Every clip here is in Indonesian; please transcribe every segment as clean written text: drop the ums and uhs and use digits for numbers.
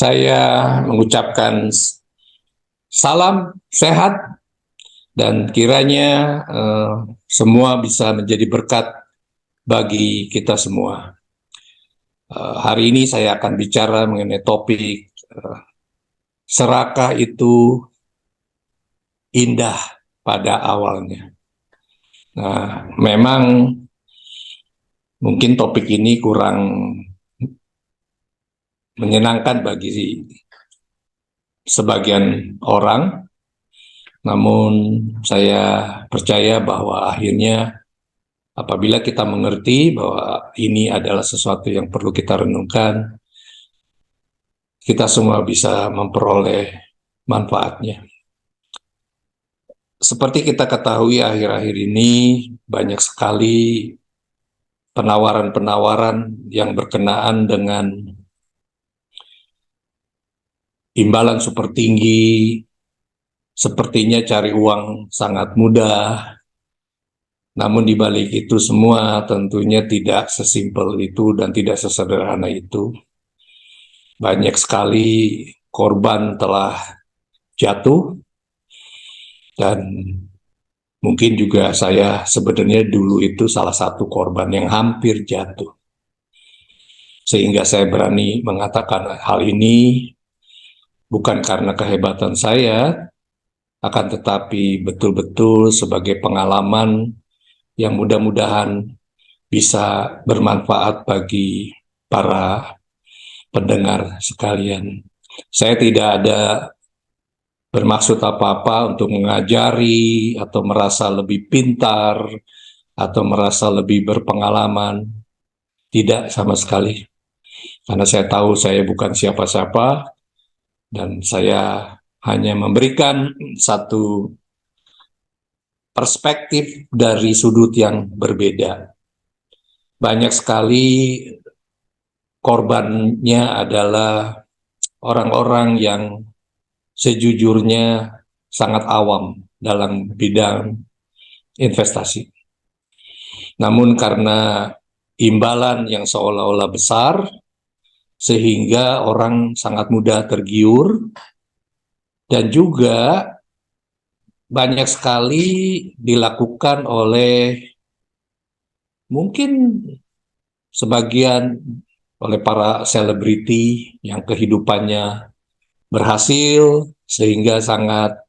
Saya mengucapkan salam sehat dan kiranya semua bisa menjadi berkat bagi kita semua. Hari ini saya akan bicara mengenai topik serakah itu indah pada awalnya. Nah, memang mungkin topik ini kurang menyenangkan bagi sebagian orang, namun saya percaya bahwa akhirnya apabila kita mengerti bahwa ini adalah sesuatu yang perlu kita renungkan, kita semua bisa memperoleh manfaatnya. Seperti kita ketahui akhir-akhir ini banyak sekali penawaran-penawaran yang berkenaan dengan imbalan super tinggi, sepertinya cari uang sangat mudah. Namun di balik itu semua tentunya tidak sesimpel itu dan tidak sesederhana itu. Banyak sekali korban telah jatuh dan mungkin juga saya sebenarnya dulu itu salah satu korban yang hampir jatuh. Sehingga saya berani mengatakan hal ini bukan karena kehebatan saya, akan tetapi betul-betul sebagai pengalaman yang mudah-mudahan bisa bermanfaat bagi para pendengar sekalian. Saya tidak ada bermaksud apa-apa untuk mengajari atau merasa lebih pintar atau merasa lebih berpengalaman. Tidak sama sekali. Karena saya tahu saya bukan siapa-siapa dan saya hanya memberikan satu perspektif dari sudut yang berbeda. Banyak sekali korbannya adalah orang-orang yang sejujurnya sangat awam dalam bidang investasi. Namun karena imbalan yang seolah-olah besar, sehingga orang sangat mudah tergiur, dan juga banyak sekali dilakukan oleh mungkin sebagian oleh para selebriti yang kehidupannya berhasil, sehingga sangat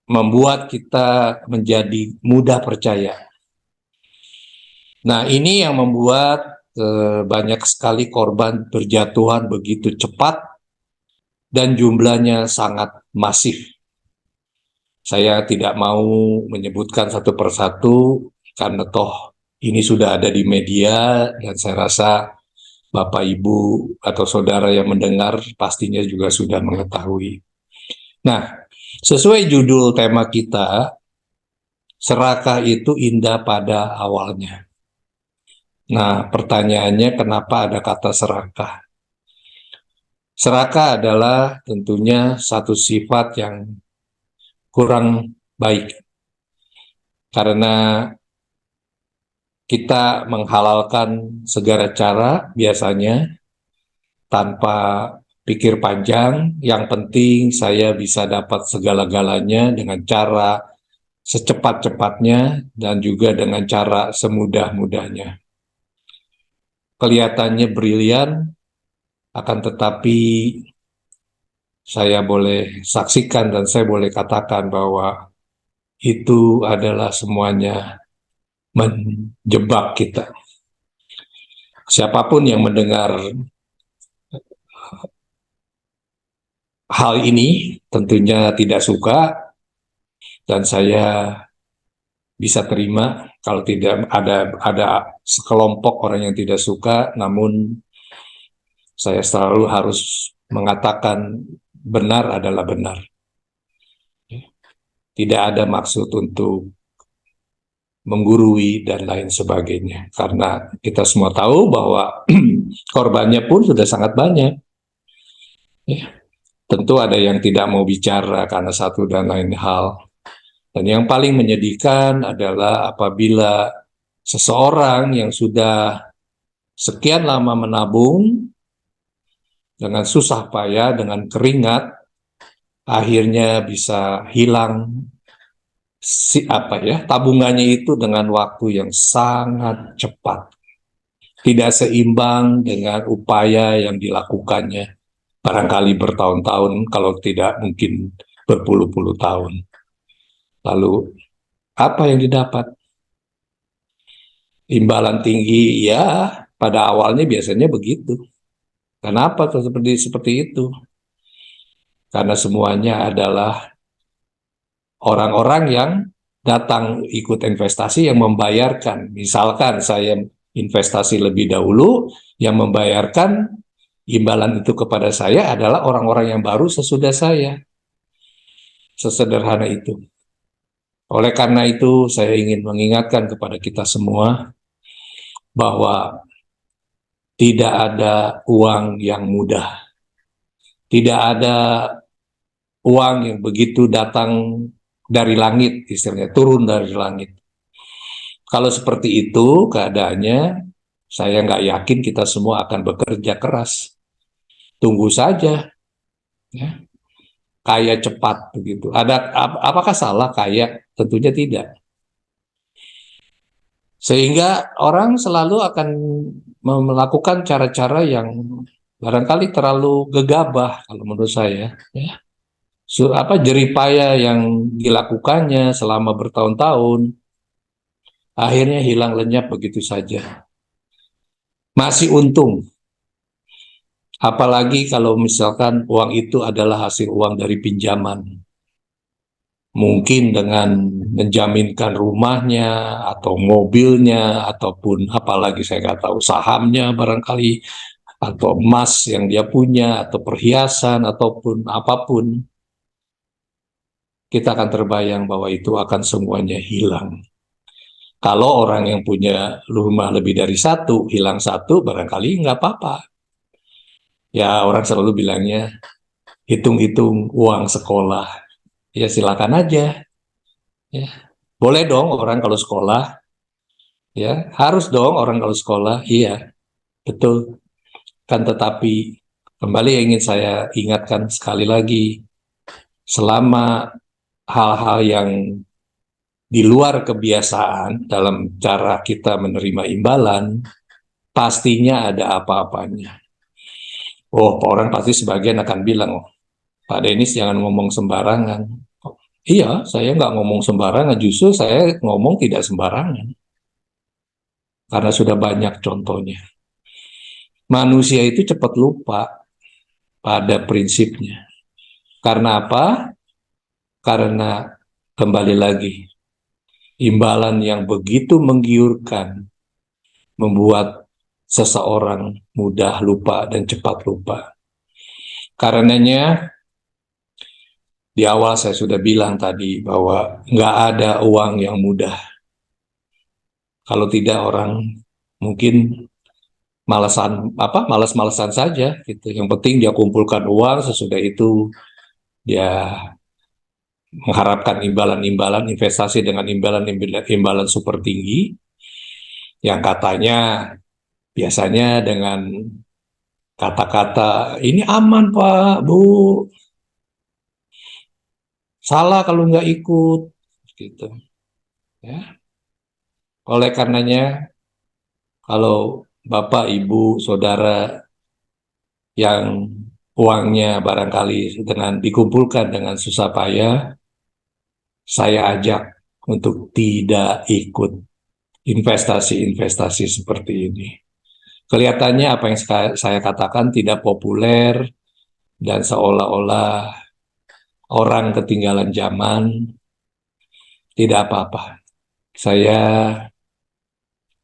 membuat kita menjadi mudah percaya. Nah, ini yang membuat banyak sekali korban berjatuhan begitu cepat dan jumlahnya sangat masif. Saya tidak mau menyebutkan satu persatu karena toh ini sudah ada di media dan saya rasa Bapak, Ibu, atau saudara yang mendengar pastinya juga sudah mengetahui. Nah, sesuai judul tema kita, serakah itu indah pada awalnya. Nah, pertanyaannya kenapa ada kata serakah? Serakah adalah tentunya satu sifat yang kurang baik. Karena kita menghalalkan segala cara biasanya tanpa pikir panjang. Yang penting saya bisa dapat segala-galanya dengan cara secepat-cepatnya dan juga dengan cara semudah-mudahnya. Kelihatannya brilian, akan tetapi saya boleh saksikan dan saya boleh katakan bahwa itu adalah semuanya menjebak kita. Siapapun yang mendengar hal ini tentunya tidak suka, dan saya bisa terima kalau tidak ada sekelompok orang yang tidak suka, namun saya selalu harus mengatakan benar adalah benar. Tidak ada maksud untuk menggurui dan lain sebagainya, karena kita semua tahu bahwa korbannya pun sudah sangat banyak. Ya, tentu ada yang tidak mau bicara karena satu dan lain hal. Dan yang paling menyedihkan adalah apabila seseorang yang sudah sekian lama menabung dengan susah payah, dengan keringat, akhirnya bisa hilang tabungannya itu dengan waktu yang sangat cepat, tidak seimbang dengan upaya yang dilakukannya barangkali bertahun-tahun, kalau tidak mungkin berpuluh-puluh tahun. Lalu apa yang didapat? Imbalan tinggi, ya pada awalnya biasanya begitu. Kenapa tuh seperti itu? Karena semuanya adalah orang-orang yang datang ikut investasi yang membayarkan. Misalkan saya investasi lebih dahulu, yang membayarkan imbalan itu kepada saya adalah orang-orang yang baru sesudah saya. Sesederhana itu. Oleh karena itu, saya ingin mengingatkan kepada kita semua bahwa tidak ada uang yang mudah. Tidak ada uang yang begitu datang dari langit, istilahnya turun dari langit. Kalau seperti itu keadaannya, saya nggak yakin kita semua akan bekerja keras. Tunggu saja, ya. Kaya cepat begitu. Apakah salah kaya? Tentunya tidak. Sehingga orang selalu akan melakukan cara-cara yang barangkali terlalu gegabah kalau menurut saya. Ya. Jeripaya yang dilakukannya selama bertahun-tahun, akhirnya hilang lenyap begitu saja. Masih untung. Apalagi kalau misalkan uang itu adalah hasil uang dari pinjaman. Mungkin dengan menjaminkan rumahnya, atau mobilnya, ataupun apalagi saya nggak tahu, sahamnya barangkali, atau emas yang dia punya, atau perhiasan, ataupun apapun. Kita akan terbayang bahwa itu akan semuanya hilang. Kalau orang yang punya rumah lebih dari satu, hilang satu, barangkali nggak apa-apa. Ya, orang selalu bilangnya, hitung-hitung uang sekolah. Ya, silakan aja. Ya. Boleh dong orang kalau sekolah. Ya, harus dong orang kalau sekolah. Iya, betul. Kan tetapi, kembali yang ingin saya ingatkan sekali lagi, selama hal-hal yang di luar kebiasaan dalam cara kita menerima imbalan, pastinya ada apa-apanya. Oh, orang pasti sebagian akan bilang, oh, Pak Denis jangan ngomong sembarangan. Iya, saya nggak ngomong sembarangan, justru saya ngomong tidak sembarangan. Karena sudah banyak contohnya. Manusia itu cepat lupa pada prinsipnya. Karena apa? Karena kembali lagi, imbalan yang begitu menggiurkan membuat seseorang mudah lupa dan cepat lupa. Karenanya, di awal saya sudah bilang tadi bahwa nggak ada uang yang mudah. Kalau tidak orang mungkin malas-malasan saja gitu. Yang penting dia kumpulkan uang, sesudah itu dia mengharapkan imbalan-imbalan, investasi dengan imbalan super tinggi yang katanya biasanya dengan kata-kata ini aman Pak, Bu, salah kalau nggak ikut gitu ya. Oleh karenanya, kalau Bapak, Ibu, Saudara yang uangnya barangkali dengan dikumpulkan dengan susah payah, saya ajak untuk tidak ikut investasi-investasi seperti ini. Kelihatannya apa yang saya katakan tidak populer dan seolah-olah orang ketinggalan zaman. Tidak apa-apa. Saya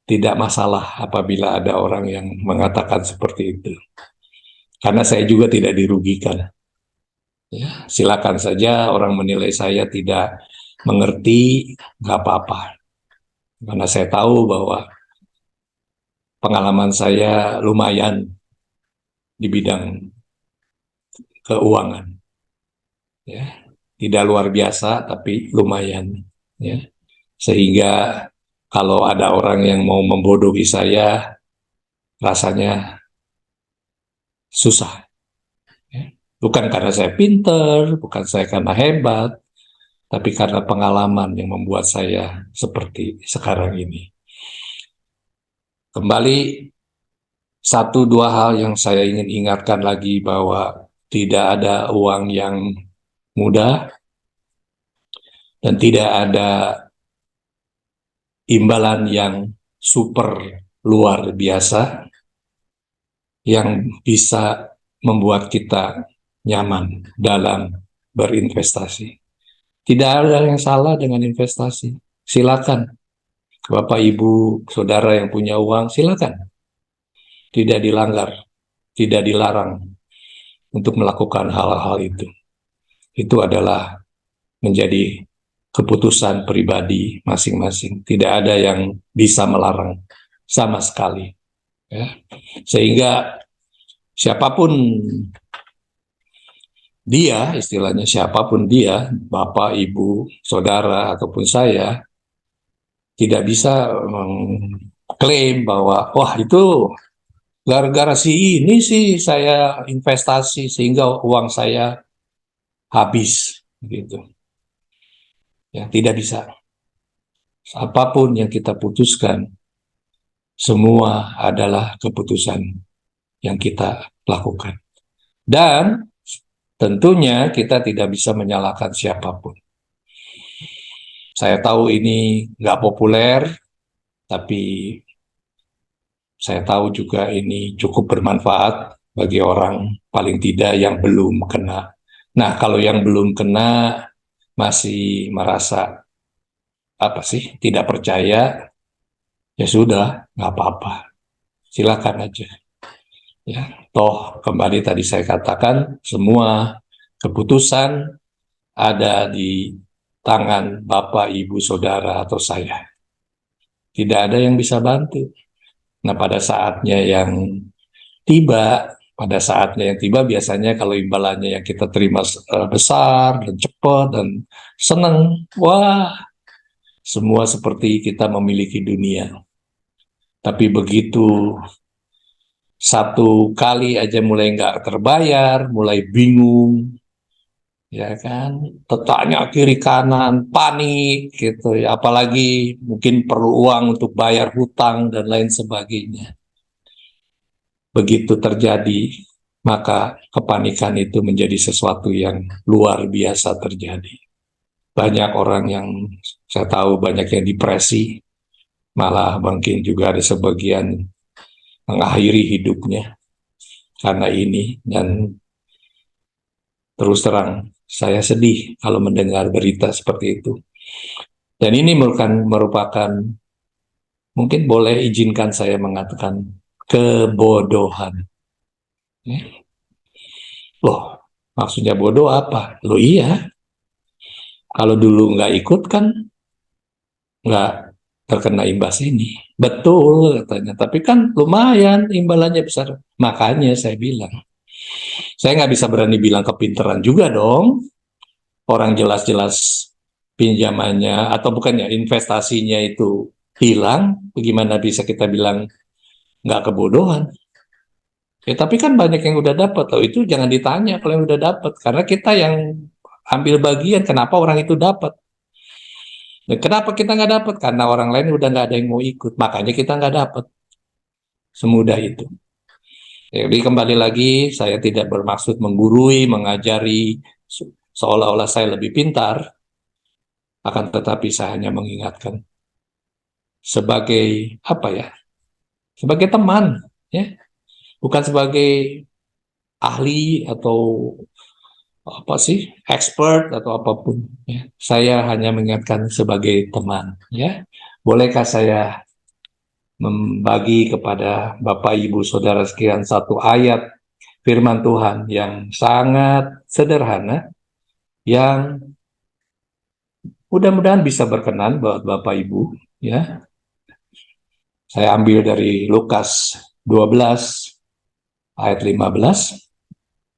tidak masalah apabila ada orang yang mengatakan seperti itu. Karena saya juga tidak dirugikan. Ya, silakan saja orang menilai saya tidak mengerti, nggak apa-apa. Karena saya tahu bahwa pengalaman saya lumayan di bidang keuangan. Ya, tidak luar biasa, tapi lumayan. Ya, sehingga kalau ada orang yang mau membodohi saya, rasanya susah. Bukan karena saya pinter, bukan saya karena hebat, tapi karena pengalaman yang membuat saya seperti sekarang ini. Kembali, satu dua hal yang saya ingin ingatkan lagi bahwa tidak ada uang yang mudah dan tidak ada imbalan yang super luar biasa yang bisa membuat kita nyaman dalam berinvestasi. Tidak ada yang salah dengan investasi. Silakan, Bapak, Ibu, Saudara yang punya uang, silakan. Tidak dilanggar, tidak dilarang untuk melakukan hal-hal itu. Itu adalah menjadi keputusan pribadi masing-masing. Tidak ada yang bisa melarang sama sekali. Ya. Sehingga siapapun dia, istilahnya siapapun dia, Bapak, Ibu, Saudara, ataupun saya, tidak bisa mengklaim bahwa, wah itu gara-gara si ini sih saya investasi sehingga uang saya habis. Gitu. Ya, tidak bisa. Apapun yang kita putuskan, semua adalah keputusan yang kita lakukan. Dan tentunya kita tidak bisa menyalahkan siapapun. Saya tahu ini nggak populer, tapi saya tahu juga ini cukup bermanfaat bagi orang paling tidak yang belum kena. Nah, kalau yang belum kena masih merasa apa sih tidak percaya, ya sudah, nggak apa-apa. Silakan aja. Ya, toh kembali tadi saya katakan semua keputusan ada di tangan Bapak, Ibu, Saudara, atau saya. Tidak ada yang bisa bantu. Nah, pada saatnya yang tiba biasanya kalau imbalannya yang kita terima besar dan cepat dan senang, wah, semua seperti kita memiliki dunia. Tapi begitu satu kali aja mulai nggak terbayar, mulai bingung, ya kan, tetanya kiri kanan, panik gitu ya, apalagi mungkin perlu uang untuk bayar hutang dan lain sebagainya. Begitu terjadi, maka kepanikan itu menjadi sesuatu yang luar biasa terjadi. Banyak orang yang saya tahu banyak yang depresi, malah mungkin juga ada sebagian mengakhiri hidupnya karena ini. Dan terus terang, saya sedih kalau mendengar berita seperti itu. Dan ini merupakan mungkin boleh izinkan saya mengatakan kebodohan. Ya. Loh, maksudnya bodoh apa? Loh iya, kalau dulu nggak ikut kan nggak terkena imbas ini. Betul katanya, tapi kan lumayan imbalannya besar. Makanya saya bilang, saya nggak bisa berani bilang kepinteran juga dong. Orang jelas-jelas pinjamannya atau bukannya investasinya itu hilang, bagaimana bisa kita bilang nggak kebodohan? Ya, tapi kan banyak yang udah dapat. Loh, itu jangan ditanya kalau yang udah dapat, karena kita yang ambil bagian. Kenapa orang itu dapat? Dan kenapa kita nggak dapat? Karena orang lain udah nggak ada yang mau ikut, makanya kita nggak dapat. Semudah itu. Jadi kembali lagi, saya tidak bermaksud menggurui, mengajari seolah-olah saya lebih pintar, akan tetapi saya hanya mengingatkan sebagai apa ya? Sebagai teman, ya, bukan sebagai ahli atau apa sih, expert atau apapun. Ya. Saya hanya mengingatkan sebagai teman. Ya, bolehkah saya membagi kepada Bapak, Ibu, Saudara sekalian satu ayat firman Tuhan yang sangat sederhana, yang mudah-mudahan bisa berkenan buat Bapak Ibu. Ya, saya ambil dari Lukas 12 ayat 15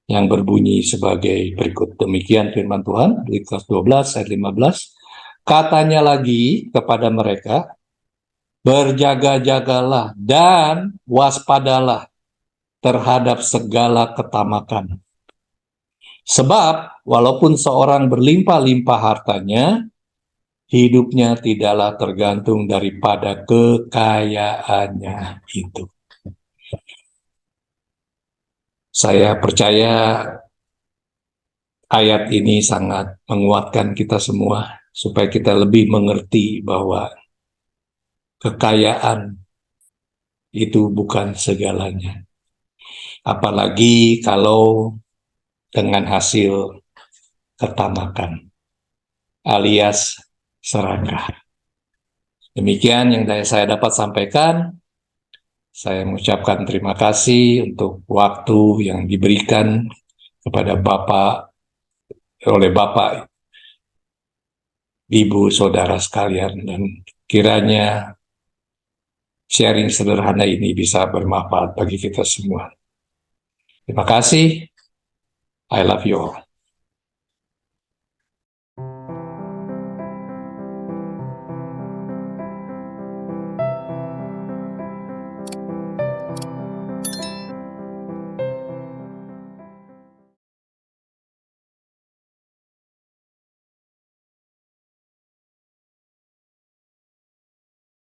yang berbunyi sebagai berikut. Demikian firman Tuhan, Lukas 12 ayat 15. Katanya lagi kepada mereka, berjaga-jagalah dan waspadalah terhadap segala ketamakan. Sebab walaupun seorang berlimpah-limpah hartanya, hidupnya tidaklah tergantung daripada kekayaannya itu. Saya percaya ayat ini sangat menguatkan kita semua supaya kita lebih mengerti bahwa kekayaan itu bukan segalanya. Apalagi kalau dengan hasil ketamakan alias serakah. Demikian yang saya dapat sampaikan. Saya mengucapkan terima kasih untuk waktu yang diberikan kepada Bapak oleh Bapak, Ibu, Saudara sekalian, dan kiranya sharing sederhana ini bisa bermanfaat bagi kita semua. Terima kasih. I love you all.